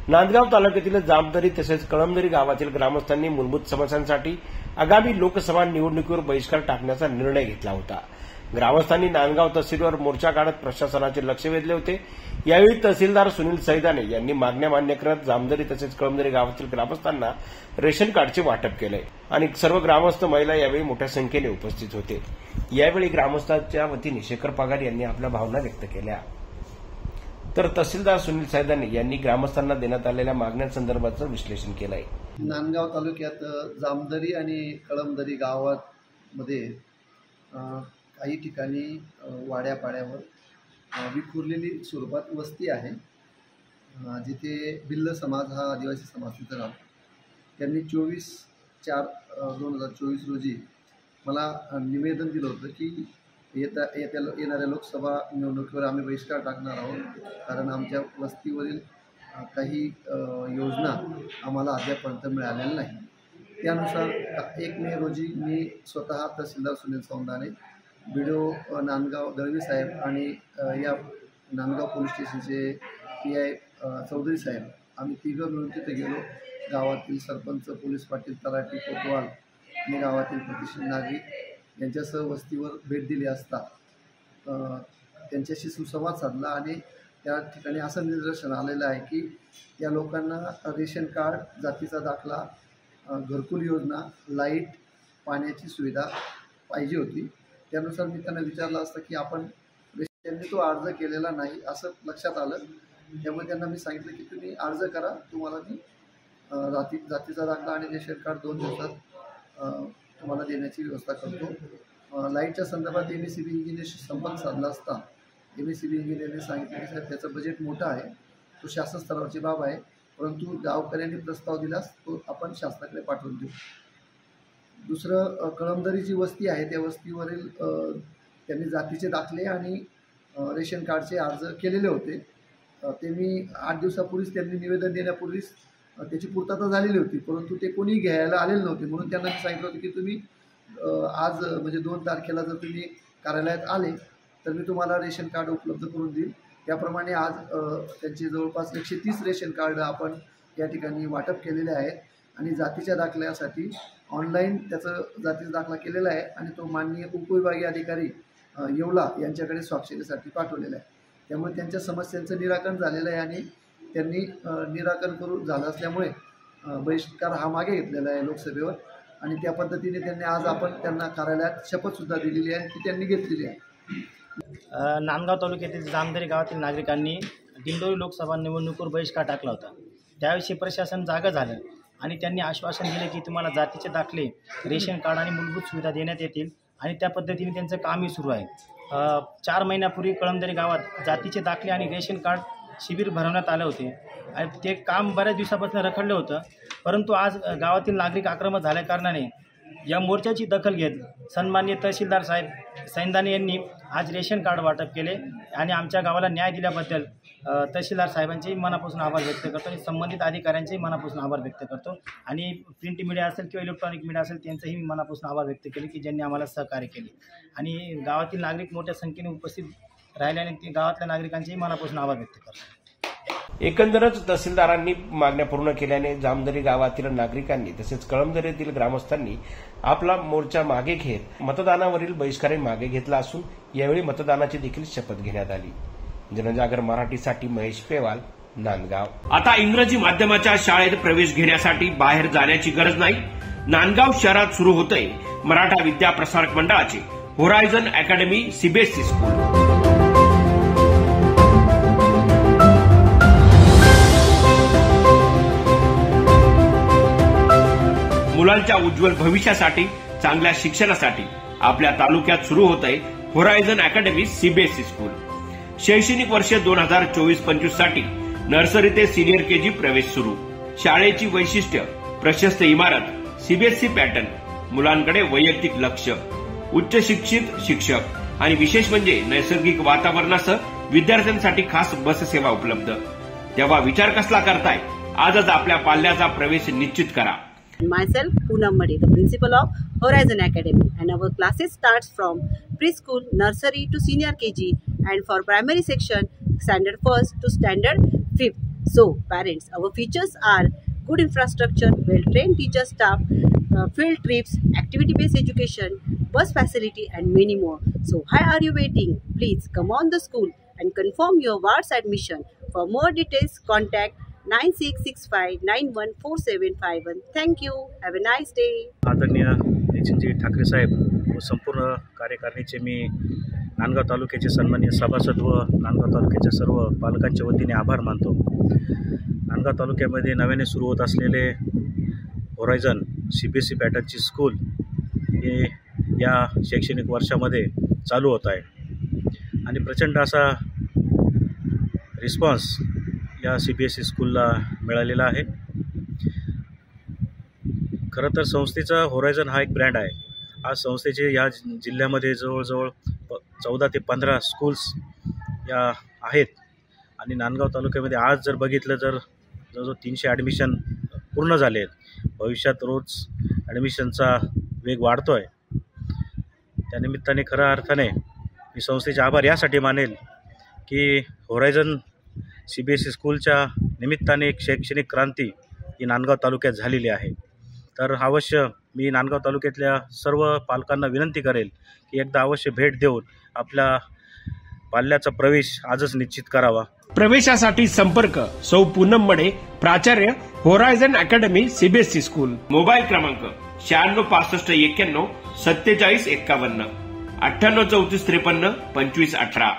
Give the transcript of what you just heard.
नांदगाव तालुक्यातील जामदरी तसेच कळमदरी गावातील ग्रामस्थांनी मूलभूत समस्यांसाठी आगामी लोकसभा निवडणुकीवर बहिष्कार टाकण्याचा निर्णय घेतला होता। ग्रामस्थांनी नांदगाव तहसीलवर मोर्चा काढत प्रशासनाचे लक्ष वेधले होते। यावेळी तहसीलदार सुनील सैदाने यांनी मागण्या मान्य करत जामदरी तसेच कळमदरी गावातील ग्रामस्थांना रेशन कार्डचे वाटप केले आणि सर्व ग्रामस्थ महिला यावेळी मोठ्या संख्येने उपस्थित होते। यावेळी ग्रामस्थांच्या वतीने शेखर पगार यांनी आपल्या भावना व्यक्त केल्या, तर तहसीलदार सुनील सैदाने यांनी ग्रामस्थांना देण्यात आलेल्या मागण्यांसंदर्भाचं विश्लेषण केलं आहे। नांदगाव तालुक्यात जामदरी आणि कळमदरी गावामध्ये काही ठिकाणी वाड्यापाड्यावर विखुरलेली स्वरूपात वस्ती आहे, जिथे भिल्ल समाज हा आदिवासी समाज तिथं राहतो। त्यांनी 24/4/2024 रोजी मला निवेदन दिलं होतं की येणाऱ्या लोकसभा निवडणुकीवर आम्ही बहिष्कार टाकणार आहोत, कारण आमच्या वस्तीवरील काही योजना आम्हाला अद्यापर्यंत मिळालेल्या नाही। त्यानुसार 1 मे रोजी मी स्वतः तहसीलदार सुनील सौंदाने, BDO नांदगाव दळवी साहेब आणि या नांदगाव पोलीस स्टेशनचे PI चौधरी साहेब, आम्ही तिघं मिळून तिथे गेलो। गावातील सरपंच, पोलीस पाटील, तलाठी, कोतवाल आणि गावातील प्रतिष्ठित नागरिक यांच्यासह वस्तीवर भेट दिली असता त्यांच्याशी सुसंवाद साधला आणि त्या ठिकाणी असं निदर्शन आलेलं आहे की त्या लोकांना रेशन कार्ड, जातीचा दाखला, घरकुल योजना, लाईट, पाण्याची सुविधा पाहिजे होती। त्यानुसार मी त्यांना विचारलं असतं की त्यांनी तो अर्ज केलेला नाही असं लक्षात आलं। त्यामुळे त्यांना मी सांगितलं की तुम्ही अर्ज करा, तुम्हाला मी जातीचा दाखला आणि रेशन कार्ड 2 दिवसात तुम्हाला देण्याची व्यवस्था करतो। लाईटच्या संदर्भात MSCB इंजिनियरशी संपर्क साधला असता MSCB इंजिनियरने सांगितलं की साहेब त्याचं बजेट मोठं आहे, तो शासन स्तरावरची बाब आहे, परंतु गावकऱ्यांनी प्रस्ताव दिलास तो आपण शासनाकडे पाठवून देऊ। दुसरं, कळमदरी जी वस्ती आहे त्या वस्तीवरील त्यांनी जातीचे दाखले आणि रेशन कार्डचे अर्ज केलेले होते। ते मी 8 दिवसापूर्वीच त्यांनी निवेदन देण्यापूर्वीच त्याची पूर्तता झालेली होती, परंतु ते कोणी घ्यायला आलेले नव्हते। म्हणून त्यांना मी सांगितलं होतं की तुम्ही आज म्हणजे 2 तारखेला जर तुम्ही कार्यालयात आले तर मी तुम्हाला रेशन कार्ड उपलब्ध करून देईल। त्याप्रमाणे आज त्यांचे जवळपास 130 रेशन कार्ड आपण या ठिकाणी वाटप केलेले आहेत आणि जातीच्या दाखल्यासाठी ऑनलाईन त्याचं जातीचा दाखला केलेला आहे आणि तो माननीय उपविभागीय अधिकारी येवला यांच्याकडे स्वाक्षरीसाठी पाठवलेला आहे। त्यामुळे त्यांच्या समस्यांचं निराकरण झालेलं आहे आणि त्यांनी निराकरण करून झालं असल्यामुळे बहिष्कार हा मागे घेतलेला आहे लोकसभेवर आणि त्या पद्धतीने त्यांनी आज आपण त्यांना कार्यालयात शपथसुद्धा दिलेली आहे ती त्यांनी घेतलेली आहे। नांदगाव तालुक्यातील जामदरी गावातील नागरिकांनी दिंडोरी लोकसभा निवडणुकीवर बहिष्कार टाकला होता। त्याविषयी प्रशासन जागं झालं आणि त्यांनी आश्वासन दिले की तुम्हाला जातीचे दाखले, रेशन कार्ड आणि मूलभूत सुविधा देण्यात येतील आणि त्या पद्धतीने त्यांचं कामही सुरू आहे। 4 महिन्यापूर्वी कळमदरी गावात जातीचे दाखले आणि रेशन कार्ड शिबिर भरवण्यात आले होते आणि ते काम बऱ्याच दिवसापासून रखडलं होतं, परंतु आज गावातील नागरिक आक्रमक झाल्याकारणाने या मोर्चाची दखल घेत सन्माननीय तहसीलदार साहेब सैदाने यांनी आज रेशन कार्ड वाटप केले आणि आमच्या गावाला न्याय दिल्याबद्दल तहसीलदार साहेबांचेही मनापासून आभार व्यक्त करतो आणि संबंधित अधिकाऱ्यांचेही मनापासून आभार व्यक्त करतो आणि प्रिंट मीडिया असेल किंवा इलेक्ट्रॉनिक मीडिया असेल त्यांचंही मी मनापासून आभार व्यक्त केले की ज्यांनी आम्हाला सहकार्य केले आणि गावातील नागरिक मोठ्या संख्येने उपस्थित राहिल्याने ते गावातल्या नागरिकांचेही मनापासून आभार व्यक्त करतो। एकंदरच तहसीलदारांनी मागण्या पूर्ण केल्याने जामदरी गावातील नागरिकांनी तसेच कळमदरीतील ग्रामस्थांनी आपला मोर्चा मागे घेत मतदानावरील बहिष्कारही मागे घेतला असून यावेळी मतदानाची देखील शपथ घेण्यात आली। जनजागर मराठीसाठी महेश पेवाल, नांदगाव। आता इंग्रजी माध्यमाच्या शाळेत प्रवेश घेण्यासाठी बाहेर जाण्याची गरज नाही। नांदगाव शहरात सुरू होतंय मराठा विद्या प्रसारक मंडळाचे होरायझन अकॅडमी CBSE स्कूल। मुलांच्या उज्ज्वल भविष्यासाठी, चांगल्या शिक्षणासाठी आपल्या तालुक्यात सुरू होतंय होरायझन अकॅडमी CBSE स्कूल। शैक्षणिक वर्ष 2024-25 साठी नर्सरी ते सिनियर KG प्रवेश सुरू। शाळेची वैशिष्ट्य, प्रशस्त इमारत, CBSE पॅटर्न, मुलांकडे वैयक्तिक लक्ष, उच्च शिक्षित शिक्षक आणि विशेष म्हणजे नैसर्गिक वातावरणासह विद्यार्थ्यांसाठी खास बस सेवा उपलब्ध। तेव्हा विचार कसला करताय? आजच आपल्या पाल्याचा प्रवेश निश्चित करा। Myself, Poonam Madi, the principal of Horizon Academy, and our classes starts from preschool, nursery to senior KG, and for primary section, standard 1st to standard 5th. So, parents, our features are good infrastructure, well-trained teacher staff, field trips, activity-based education, bus facility, and many more. So, why are you waiting? Please come on the school and confirm your ward's admission. For more details, contact 9665914751. Thank you. Have a nice day. आदरणीय नितीनजी ठाकरे साहेब व संपूर्ण कार्यकारिणीचे मी नांदगाव तालुक्याचे सन्माननीय सभासद व नांदगाव तालुक्याच्या सर्व पालकांच्या वतीने आभार मानतो. नांदगाव तालुक्यामध्ये नव्याने सुरू होत असलेले होरायझन CBSE पॅटर्नची स्कूल हे या शैक्षणिक वर्षामध्ये चालू होत आहे आणि प्रचंड असा रिस्पॉन्स या CBSE स्कूलला मिळालेला आहे. खरं तर संस्थेचा होरायझन हा एक ब्रँड आहे. आज संस्थेचे या जिल्ह्यामध्ये जवळजवळ 14 ते 15 स्कूल्स या आहेत आणि नांदगाव तालुक्यामध्ये आज जर बघितलं तर जवळजवळ 300 ॲडमिशन पूर्ण झाले आहेत. भविष्यात रोज ॲडमिशनचा वेग वाढतो आहे. त्यानिमित्ताने खऱ्या अर्थाने मी संस्थेचे आभार यासाठी मानेल की होरायझन CBSE स्कूलच्या निमित्ताने एक शैक्षणिक क्रांती ही नांदगाव तालुक्यात झालेली आहे. तर अवश्य मी नांदगाव तालुक्यातल्या सर्व पालकांना विनंती करेल की एकदा अवश्य भेट देऊन आपल्या पाल्याचा प्रवेश आजच निश्चित करावा. प्रवेशासाठी संपर्क सौ पूनम मडे, प्राचार्य, horizon academy CBSE school. Mobile क्रमांक 966591 4751 98 34 53 25 18.